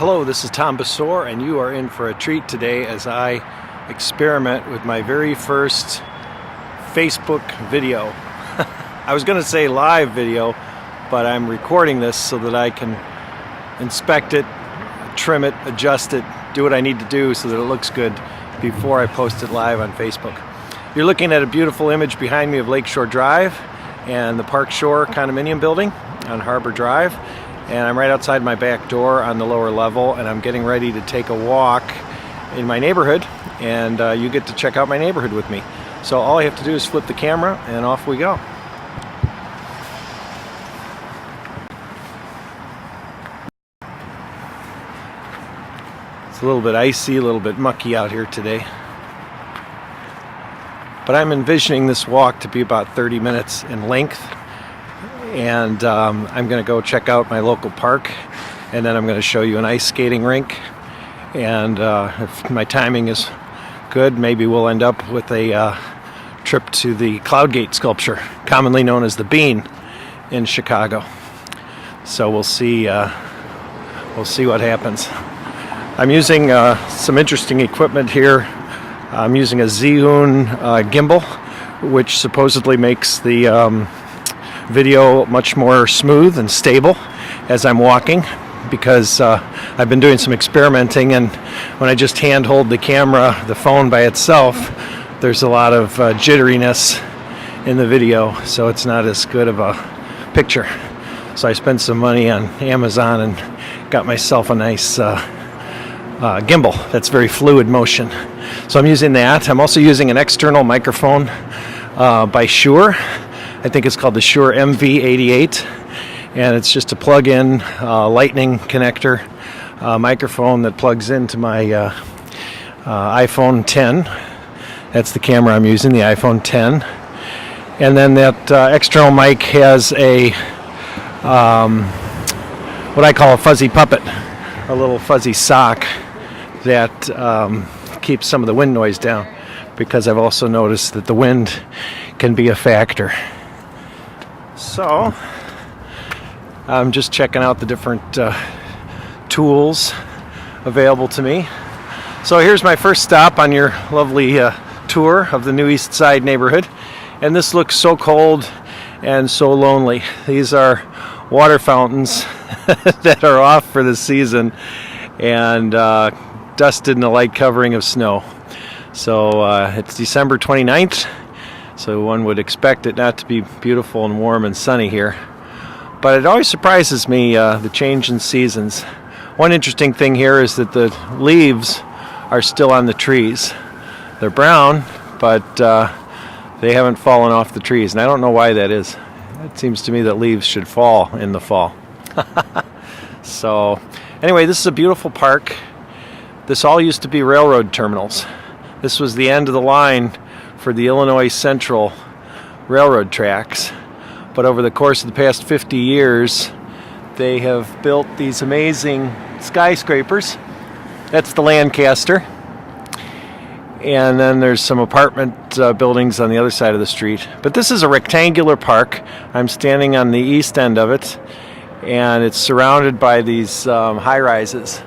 Hello, this is Tom Besor, and you are in for a treat today as I experiment with my very first Facebook video. I was going to say live video, but I'm recording this so that I can inspect it, trim it, adjust it, do what I need to do so that it looks good before I post it live on Facebook. You're looking at a beautiful image behind me of Lakeshore Drive and the Park Shore condominium building on Harbor Drive. And I'm right outside my back door on the lower level, and I'm getting ready to take a walk in my neighborhood, and you get to check out my neighborhood with me. So all I have to do is flip the camera and off we go. It's a little bit icy, a little bit mucky out here today. But I'm envisioning this walk to be about 30 minutes in length. And I'm going to go check out my local park, and then I'm going to show you an ice skating rink. And if my timing is good, maybe we'll end up with a trip to the Cloudgate sculpture, commonly known as the Bean, in Chicago. So we'll see what happens. I'm using some interesting equipment here. I'm using a Zhiyun gimbal, which supposedly makes the video much more smooth and stable as I'm walking, because I've been doing some experimenting, and when I just hand hold the camera, the phone by itself, there's a lot of jitteriness in the video, so it's not as good of a picture. So I spent some money on Amazon and got myself a nice gimbal that's very fluid motion. So I'm using that. I'm also using an external microphone by Shure. I think it's called the Shure MV88, and it's just a plug-in lightning connector microphone that plugs into my iPhone 10. That's the camera I'm using, the iPhone 10. And then that external mic has a what I call a fuzzy puppet, a little fuzzy sock that keeps some of the wind noise down, because I've also noticed that the wind can be a factor. So I'm just checking out the different tools available to me. So here's my first stop on your lovely tour of the new Eastside neighborhood. And this looks so cold and so lonely. These are water fountains that are off for the season and dusted in a light covering of snow. So it's December 29th. So one would expect it not to be beautiful and warm and sunny here. But it always surprises me, the change in seasons. One interesting thing here is that the leaves are still on the trees. They're brown, but they haven't fallen off the trees. And I don't know why that is. It seems to me that leaves should fall in the fall. So anyway, this is a beautiful park. This all used to be railroad terminals. This was the end of the line for the Illinois Central railroad tracks. But over the course of the past 50 years, they have built these amazing skyscrapers. That's the Lancaster. And then there's some apartment buildings on the other side of the street. But this is a rectangular park. I'm standing on the east end of it, and it's surrounded by these high-rises.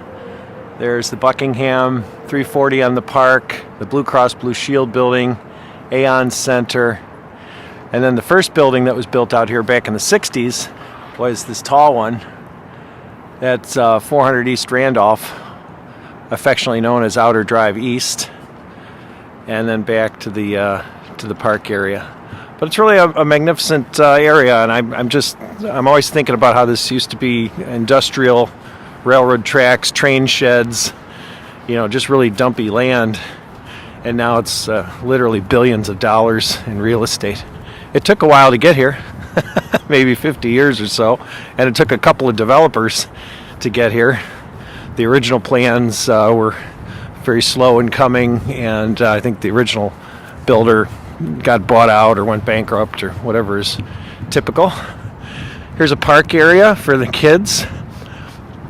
There's the Buckingham 340 on the park, the Blue Cross Blue Shield building, Aon Center, and then the first building that was built out here back in the 60s was this tall one. That's 400 East Randolph, affectionately known as Outer Drive East, and then back to the park area. But it's really a magnificent area, and I'm always thinking about how this used to be industrial railroad tracks, train sheds, just really dumpy land. And now it's literally billions of dollars in real estate. It took a while to get here, maybe 50 years or so, and it took a couple of developers to get here. The original plans were very slow in coming, and I think the original builder got bought out or went bankrupt or whatever is typical. Here's a park area for the kids,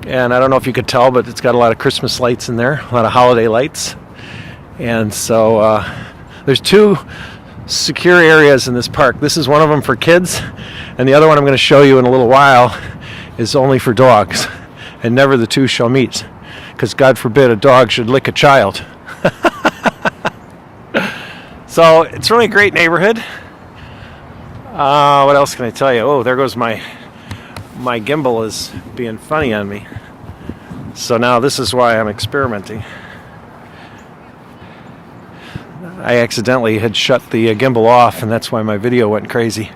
and I don't know if you could tell, but it's got a lot of Christmas lights in there, a lot of holiday lights. And so there's two secure areas in this park. This is one of them for kids, and the other one I'm going to show you in a little while is only for dogs, and never the two shall meet. because God forbid a dog should lick a child. So it's really a great neighborhood. What else can I tell you? Oh, there goes my gimbal is being funny on me. So now this is why I'm experimenting. I accidentally had shut the gimbal off, and that's why my video went crazy.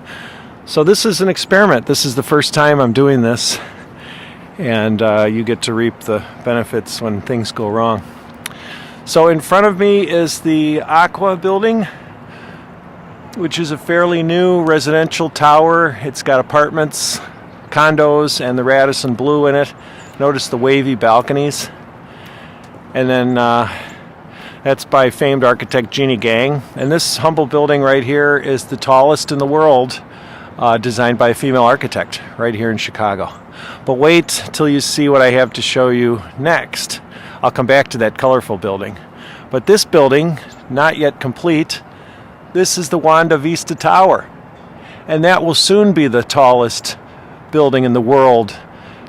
So this is an experiment. This is the first time I'm doing this, and you get to reap the benefits when things go wrong. So in front of me is the Aqua building, which is a fairly new residential tower. It's got apartments, condos, and the Radisson Blue in it. Notice the wavy balconies. And then that's by famed architect Jeannie Gang. And this humble building right here is the tallest in the world, designed by a female architect right here in Chicago. But wait till you see what I have to show you next. I'll come back to that colorful building. But this building, not yet complete, this is the Wanda Vista Tower. And that will soon be the tallest building in the world,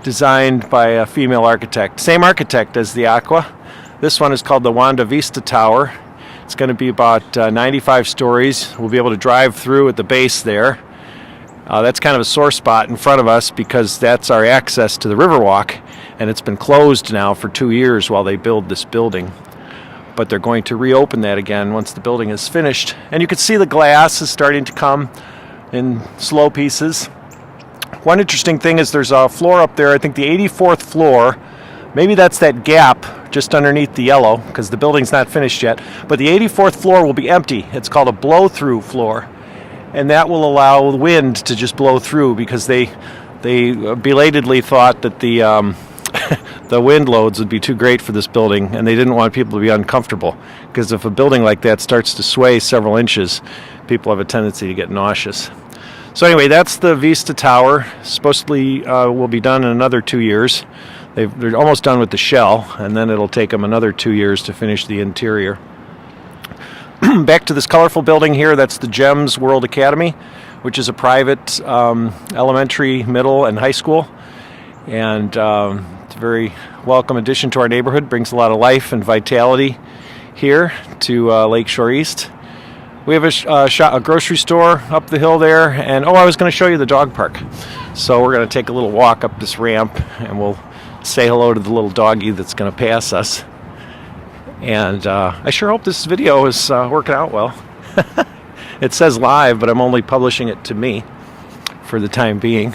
designed by a female architect. Same architect as the Aqua. This one is called the Wanda Vista Tower. It's going to be about 95 stories. We'll be able to drive through at the base there. That's kind of a sore spot in front of us because that's our access to the Riverwalk, and it's been closed now for 2 years while they build this building. But they're going to reopen that again once the building is finished. And you can see the glass is starting to come in slow pieces. One interesting thing is there's a floor up there, I think the 84th floor. Maybe that's that gap just underneath the yellow because the building's not finished yet. But the 84th floor will be empty. It's called a blow-through floor. And that will allow wind to just blow through because they belatedly thought that the the wind loads would be too great for this building, and they didn't want people to be uncomfortable because if a building like that starts to sway several inches, people have a tendency to get nauseous. So anyway, that's the Vista Tower. Supposedly will be done in another 2 years. They're almost done with the shell, and then it'll take them another 2 years to finish the interior. Back to this colorful building here, that's the GEMS World Academy, which is a private elementary, middle, and high school. And it's a very welcome addition to our neighborhood. Brings a lot of life and vitality here to Lakeshore East. We have a grocery store up the hill there. And I was going to show you the dog park. So we're going to take a little walk up this ramp, and we'll say hello to the little doggy that's going to pass us. And I sure hope this video is working out well. It says live, but I'm only publishing it to me for the time being.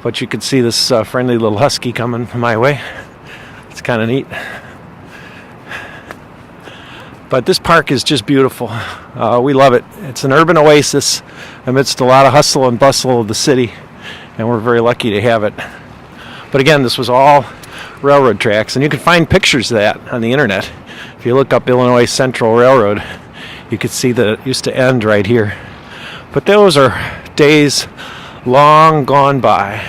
But you can see this friendly little husky coming my way. It's kind of neat. But this park is just beautiful. We love it. It's an urban oasis amidst a lot of hustle and bustle of the city, and we're very lucky to have it. But again, this was all railroad tracks, and you can find pictures of that on the internet. If you look up Illinois Central Railroad, you can see that it used to end right here. But those are days long gone by.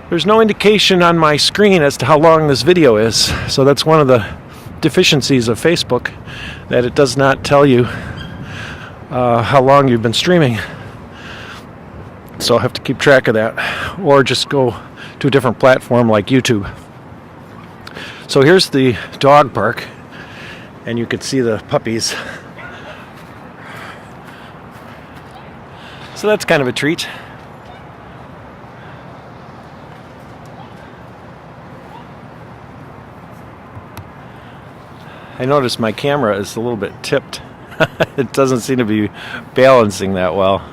There's no indication on my screen as to how long this video is, so that's one of the deficiencies of Facebook, that it does not tell you how long you've been streaming. So I'll have to keep track of that, or just go to a different platform like YouTube. So here's the dog park, and you can see the puppies. So that's kind of a treat. I noticed my camera is a little bit tipped. It doesn't seem to be balancing that well.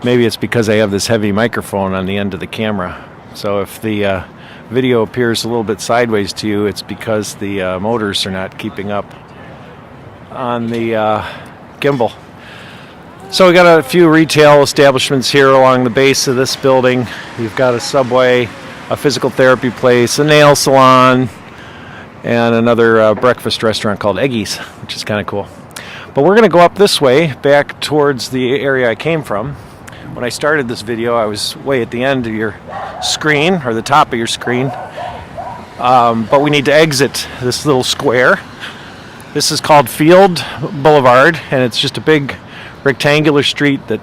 Maybe it's because I have this heavy microphone on the end of the camera. So if the video appears a little bit sideways to you, it's because the motors are not keeping up on the gimbal. So we got a few retail establishments here along the base of this building. You've got a Subway, a physical therapy place, a nail salon, and another breakfast restaurant called Eggy's, which is kind of cool. But we're going to go up this way, back towards the area I came from. When I started this video, I was way at the end of your screen, or the top of your screen. But we need to exit this little square. This is called Field Boulevard, and it's just a big rectangular street that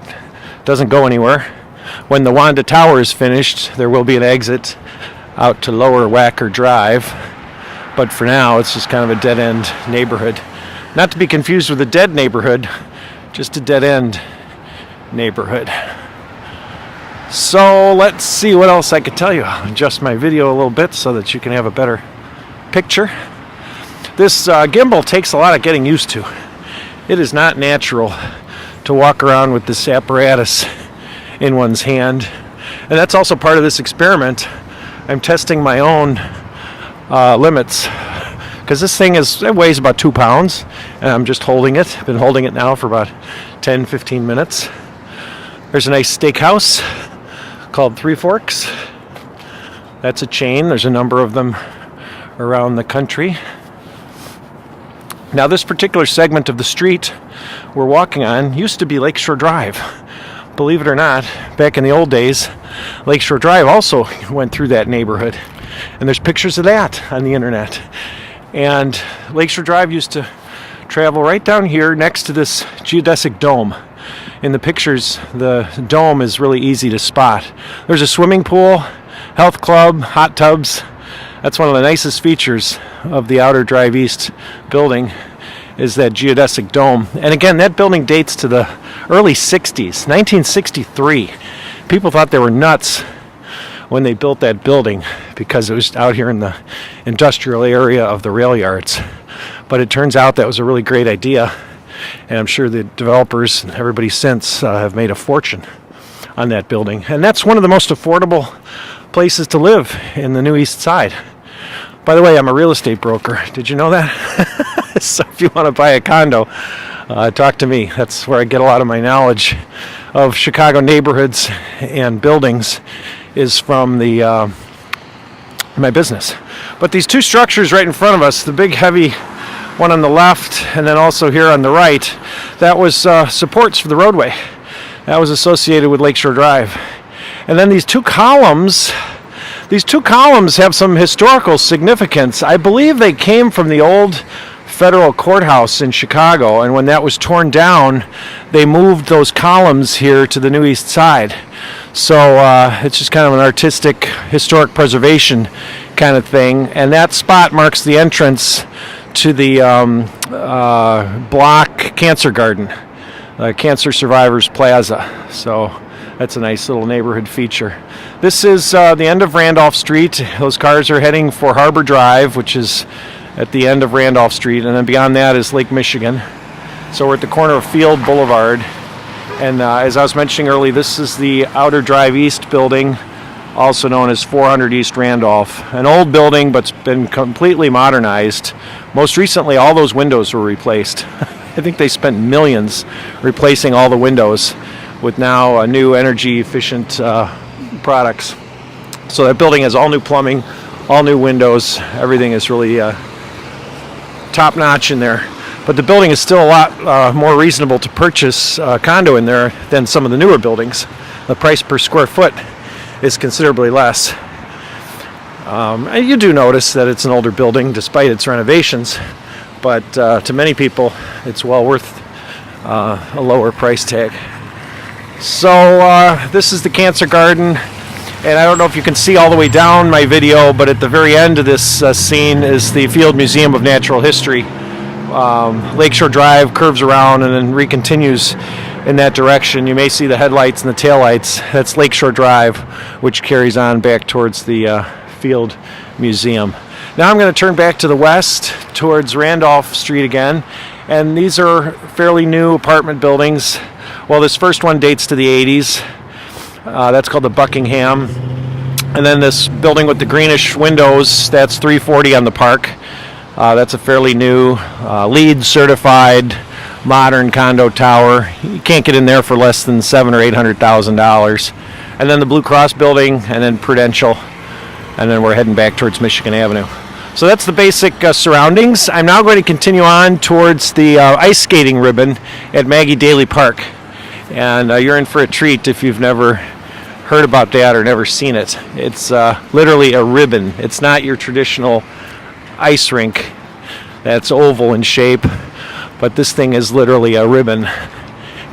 doesn't go anywhere. When the Wanda Tower is finished, there will be an exit out to Lower Wacker Drive. But for now, it's just kind of a dead-end neighborhood. Not to be confused with a dead neighborhood, just a dead-end neighborhood. So let's see what else I could tell you. I'll adjust my video a little bit so that you can have a better picture. This gimbal takes a lot of getting used to. It is not natural to walk around with this apparatus in one's hand. And that's also part of this experiment. I'm testing my own limits, because this thing it weighs about 2 pounds, and I'm just holding it. I've been holding it now for about 10-15 minutes. There's a nice steakhouse called Three Forks. That's a chain. There's a number of them around the country. Now, this particular segment of the street we're walking on used to be Lakeshore Drive. Believe it or not, back in the old days, Lakeshore Drive also went through that neighborhood. And there's pictures of that on the internet. And Lakeshore Drive used to travel right down here next to this geodesic dome. In the pictures, the dome is really easy to spot. There's a swimming pool, health club, hot tubs. That's one of the nicest features of the Outer Drive East building, is that geodesic dome. And again, that building dates to the early 60s, 1963. People thought they were nuts when they built that building because it was out here in the industrial area of the rail yards. But it turns out that was a really great idea, and I'm sure the developers and everybody since have made a fortune on that building. And that's one of the most affordable places to live in the new East Side. By the way, I'm a real estate broker. Did you know that? So if you want to buy a condo, talk to me. That's where I get a lot of my knowledge of Chicago neighborhoods and buildings, is from my business. But these two structures right in front of us, the big heavy one on the left and then also here on the right, that was supports for the roadway. That was associated with Lakeshore Drive. And then these two columns have some historical significance. I believe they came from the old federal courthouse in Chicago, and when that was torn down, they moved those columns here to the new East Side. So it's just kind of an artistic, historic preservation kind of thing. And that spot marks the entrance to the block cancer garden, Cancer Survivors Plaza. So that's a nice little neighborhood feature. This is the end of Randolph Street. Those cars are heading for Harbor Drive, which is at the end of Randolph Street. And then beyond that is Lake Michigan. So we're at the corner of Field Boulevard. And as I was mentioning earlier, this is the Outer Drive East building, also known as 400 East Randolph. An old building, but it's been completely modernized. Most recently, all those windows were replaced. I think they spent millions replacing all the windows with now new energy-efficient products. So that building has all new plumbing, all new windows. Everything is really top-notch in there. But the building is still a lot more reasonable to purchase a condo in there than some of the newer buildings. The price per square foot is considerably less. You do notice that it's an older building despite its renovations, but to many people it's well worth a lower price tag. So this is the Cancer Garden, and I don't know if you can see all the way down my video, but at the very end of this scene is the Field Museum of Natural History. Lakeshore Drive curves around and then recontinues in that direction. You may see the headlights and the taillights. That's Lakeshore Drive, which carries on back towards the Field Museum. Now I'm going to turn back to the west towards Randolph Street again, and these are fairly new apartment buildings. Well, this first one dates to the 80s. That's called the Buckingham. And then this building with the greenish windows, that's 340 on the Park. That's a fairly new, LEED certified, modern condo tower. You can't get in there for less than $700,000 or $800,000. And then the Blue Cross building, and then Prudential, and then we're heading back towards Michigan Avenue. So that's the basic surroundings. I'm now going to continue on towards the ice skating ribbon at Maggie Daley Park. And you're in for a treat if you've never heard about that or never seen it. It's literally a ribbon. It's not your traditional ice rink that's oval in shape, but this thing is literally a ribbon.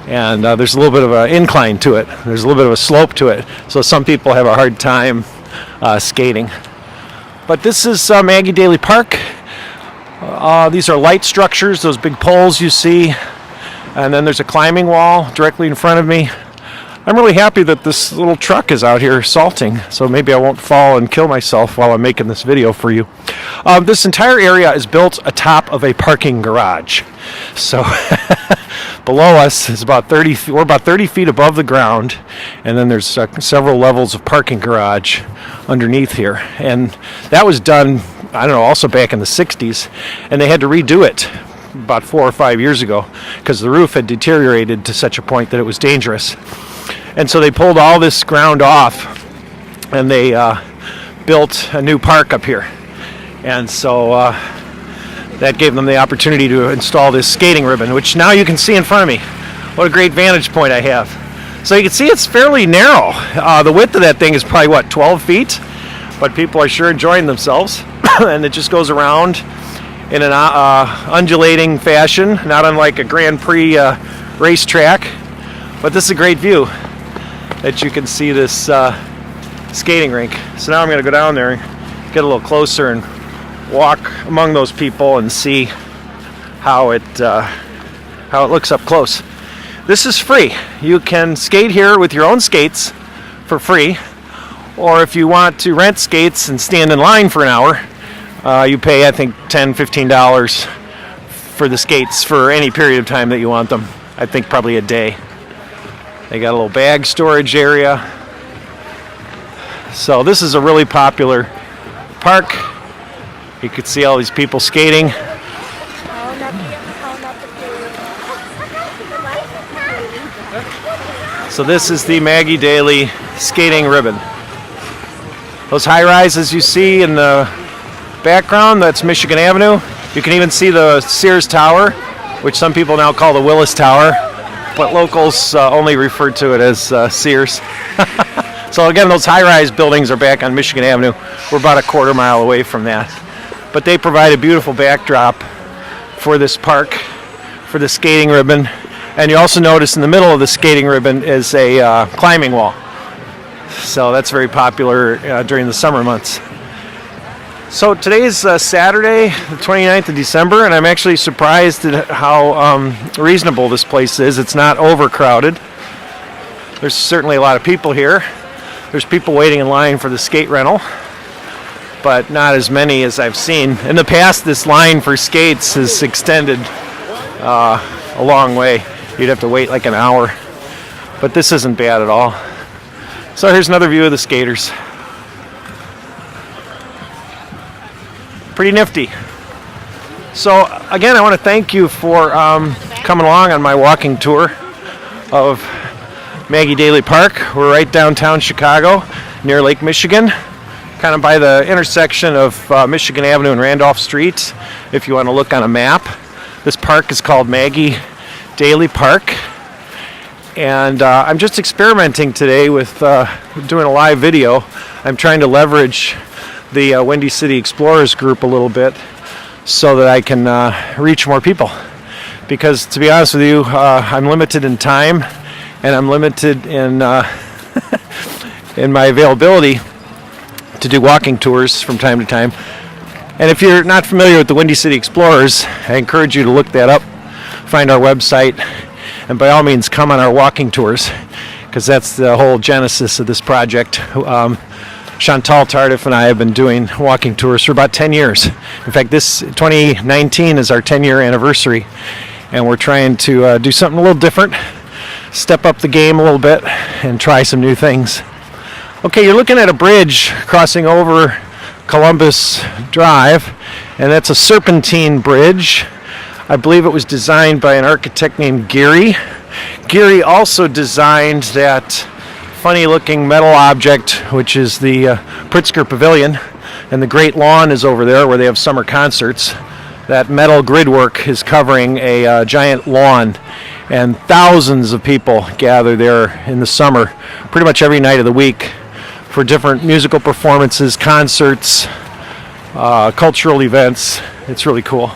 And there's a little bit of an incline to it. There's a little bit of a slope to it. So some people have a hard time skating. But this is Maggie Daly Park. These are light structures, those big poles you see. And then there's a climbing wall directly in front of me. I'm really happy that this little truck is out here salting, so maybe I won't fall and kill myself while I'm making this video for you. This entire area is built atop of a parking garage. So below us is we're about 30 feet above the ground, and then there's several levels of parking garage underneath here. And that was done, I don't know, also back in the 60s, and they had to redo it about 4 or 5 years ago because the roof had deteriorated to such a point that it was dangerous. And so they pulled all this ground off and they built a new park up here. And so that gave them the opportunity to install this skating ribbon, which now you can see in front of me. What a great vantage point I have. So you can see it's fairly narrow. The width of that thing is probably, 12 feet? But people are sure enjoying themselves. And it just goes around in an undulating fashion, not unlike a Grand Prix racetrack. But this is a great view that you can see this skating rink. So now I'm going to go down there and get a little closer and walk among those people and see how it looks up close. This is free. You can skate here with your own skates for free, or if you want to rent skates and stand in line for an hour, you pay, I think, $10, $15 for the skates for any period of time that you want them. I think probably a day. They got a little bag storage area. So this is a really popular park. You could see all these people skating. So this is the Maggie Daly skating ribbon. Those high rises you see in the background, that's Michigan Avenue. You can even see the Sears Tower, which some people now call the Willis Tower, but locals only refer to it as Sears. So again, those high-rise buildings are back on Michigan Avenue. We're about a quarter mile away from that. But they provide a beautiful backdrop for this park, for the skating ribbon. And you also notice in the middle of the skating ribbon is a climbing wall. So that's very popular during the summer months. So today is Saturday, the 29th of December, and I'm actually surprised at how reasonable this place is. It's not overcrowded. There's certainly a lot of people here. There's people waiting in line for the skate rental, but not as many as I've seen. In the past, this line for skates has extended a long way. You'd have to wait like an hour, but this isn't bad at all. So here's another view of the skaters. Pretty nifty. So again, I want to thank you for coming along on my walking tour of Maggie Daly Park. We're right downtown Chicago, near Lake Michigan, kind of by the intersection of Michigan Avenue and Randolph Street, if you want to look on a map. This park is called Maggie Daly Park, and I'm just experimenting today with doing a live video. I'm trying to leverage the Windy City Explorers group a little bit so that I can reach more people, because to be honest with you, I'm limited in time and I'm limited in in my availability to do walking tours from time to time. And if you're not familiar with the Windy City Explorers, I encourage you to look that up, find our website, and by all means come on our walking tours, because that's the whole genesis of this project. Chantal Tardif and I have been doing walking tours for about 10 years. In fact, this 2019 is our 10-year anniversary, and we're trying to do something a little different, step up the game a little bit, and try some new things. Okay, you're looking at a bridge crossing over Columbus Drive, and that's a serpentine bridge. I believe it was designed by an architect named Geary. Geary also designed that funny-looking metal object, which is the Pritzker Pavilion, and the Great Lawn is over there where they have summer concerts. That metal gridwork is covering a giant lawn, and thousands of people gather there in the summer, pretty much every night of the week, for different musical performances, concerts, cultural events. It's really cool.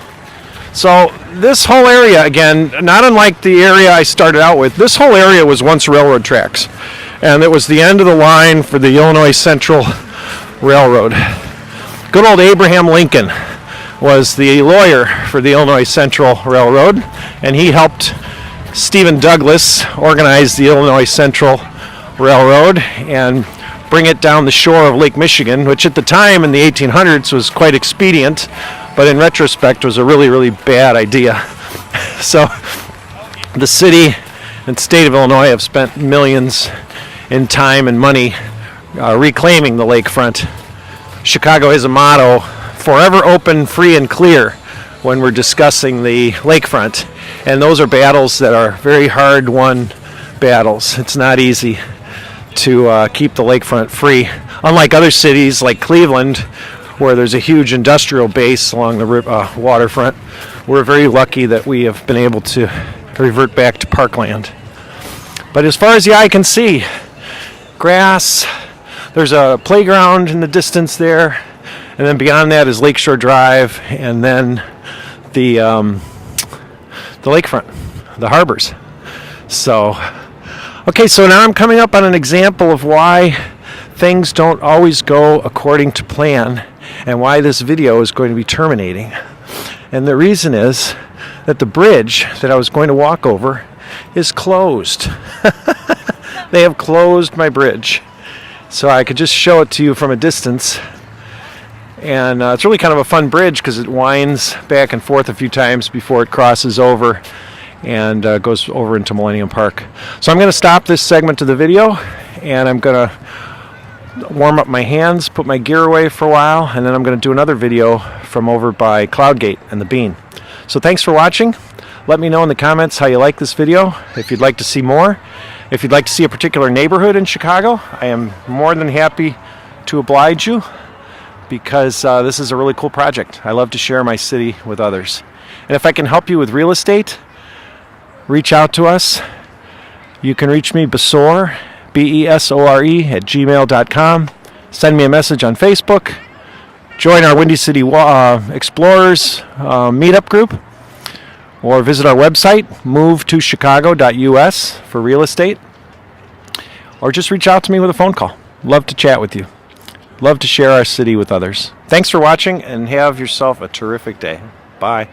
So this whole area, again, not unlike the area I started out with, this whole area was once railroad tracks. And it was the end of the line for the Illinois Central Railroad. Good old Abraham Lincoln was the lawyer for the Illinois Central Railroad, and he helped Stephen Douglas organize the Illinois Central Railroad and bring it down the shore of Lake Michigan, which at the time in the 1800s was quite expedient, but in retrospect was a really, really bad idea. So the city and state of Illinois have spent millions in time and money reclaiming the lakefront. Chicago has a motto, forever open, free, and clear, when we're discussing the lakefront. And those are battles that are very hard-won battles. It's not easy to keep the lakefront free. Unlike other cities like Cleveland, where there's a huge industrial base along the waterfront, we're very lucky that we have been able to revert back to parkland. But as far as the eye can see, grass, there's a playground in the distance there, and then beyond that is Lakeshore Drive, and then the lakefront, the harbors. So, okay, so now I'm coming up on an example of why things don't always go according to plan, and why this video is going to be terminating. And the reason is that the bridge that I was going to walk over is closed. They have closed my bridge. So I could just show it to you from a distance. And it's really kind of a fun bridge because it winds back and forth a few times before it crosses over and goes over into Millennium Park. So I'm going to stop this segment of the video, and I'm going to warm up my hands, put my gear away for a while, and then I'm going to do another video from over by Cloudgate and the Bean. So thanks for watching. Let me know in the comments how you like this video, if you'd like to see more. If you'd like to see a particular neighborhood in Chicago, I am more than happy to oblige you, because this is a really cool project. I love to share my city with others. And if I can help you with real estate, reach out to us. You can reach me Besore, BESORE @gmail.com. Send me a message on Facebook. Join our Windy City Explorers meetup group. Or visit our website, movetochicago.us, for real estate. Or just reach out to me with a phone call. Love to chat with you. Love to share our city with others. Thanks for watching, and have yourself a terrific day. Bye.